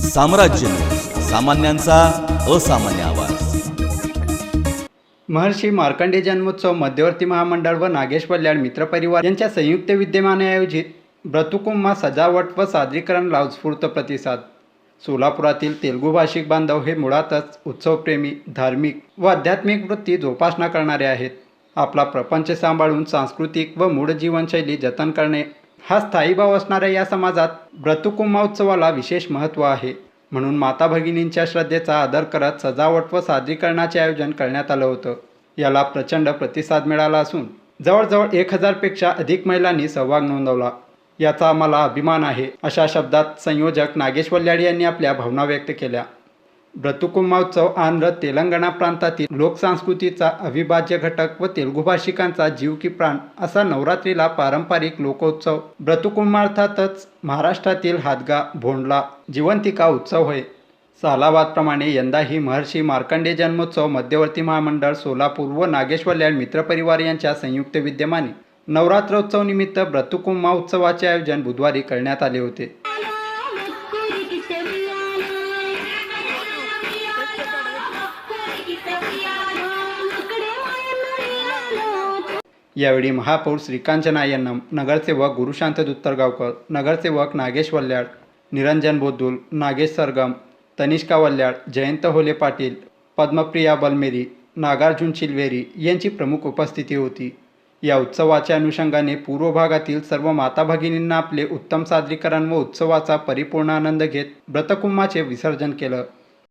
साम्राज्य न्यूज, सामान्यांचा असामान्य आवाज। महर्षी मार्कंडेय जन्मोत्सव मध्यवर्ती महामंडळ व नागेश वल्याळ मित्रपरिवार यांच्या संयुक्त विद्यमाने आयोजित ब्रतुकुम्मा सजावट व सादरीकरणला उत्स्फूर्त प्रतिसाद। सोलापुरातील तेलुगू भाषिक बांधव हे मुळातच उत्सवप्रेमी, धार्मिक व आध्यात्मिक वृत्ती जोपासना करणारे आहेत। आपला प्रपंच सांभाळून सांस्कृतिक व मूळ जीवनशैली जतन करणे हा स्थायी भाव असणाऱ्या या समाजात ब्रतुकुम्मा उत्सवाला विशेष महत्त्व आहे। म्हणून माता भगिनींच्या श्रद्धेचा आदर करत सजावट व सादरीकरणाचे आयोजन करण्यात आलं होतं। याला प्रचंड प्रतिसाद मिळाला असून जवळजवळ 1000 पेक्षा अधिक महिलांनी सहभाग नोंदवला। याचा आम्हाला अभिमान आहे, अशा शब्दात संयोजक नागेश वल्याळ यांनी आपल्या भावना व्यक्त केल्या। ब्रतुकुम्मा उत्सव आंध्र तेलंगणा प्रांतातील लोकसंस्कृतीचा अविभाज्य घटक व तेलुगू भाषिकांचा जीव की प्राण असा नवरात्रीला पारंपरिक लोकोत्सव ब्रतुकुम्मा अर्थातच महाराष्ट्रातील हादगा भोंडला जिवंतिका उत्सव होय। सालाबादप्रमाणे यंदाही महर्षी मार्कंडेय जन्मोत्सव मध्यवर्ती महामंडळ सोलापूर व नागेश वल्याळ मित्रपरिवार यांच्या संयुक्त विद्यमाने नवरात्रोत्सव निमित्त ब्रतुकुम्मा उत्सवाचे आयोजन बुधवारी करण्यात आले होते। यावेळी महापौर श्रीकांचना यन्नम, नगरसेवक गुरुशांत दुत्तरगावकर, नगरसेवक नागेश वल्याळ, निरंजन बोद्दुल, नागेश सरगम, तनिष्का वल्याळ, जयंत होले पाटील, पद्मप्रिया बलमेरी, नागार्जुन चिलवेरी यांची प्रमुख उपस्थिती होती। या उत्सवाच्या अनुषंगाने पूर्व भागातील सर्व माता भगिनींना आपले उत्तम सादरीकरण व उत्सवाचा परिपूर्ण आनंद घेत ब्रतकुम्माचे विसर्जन केलं।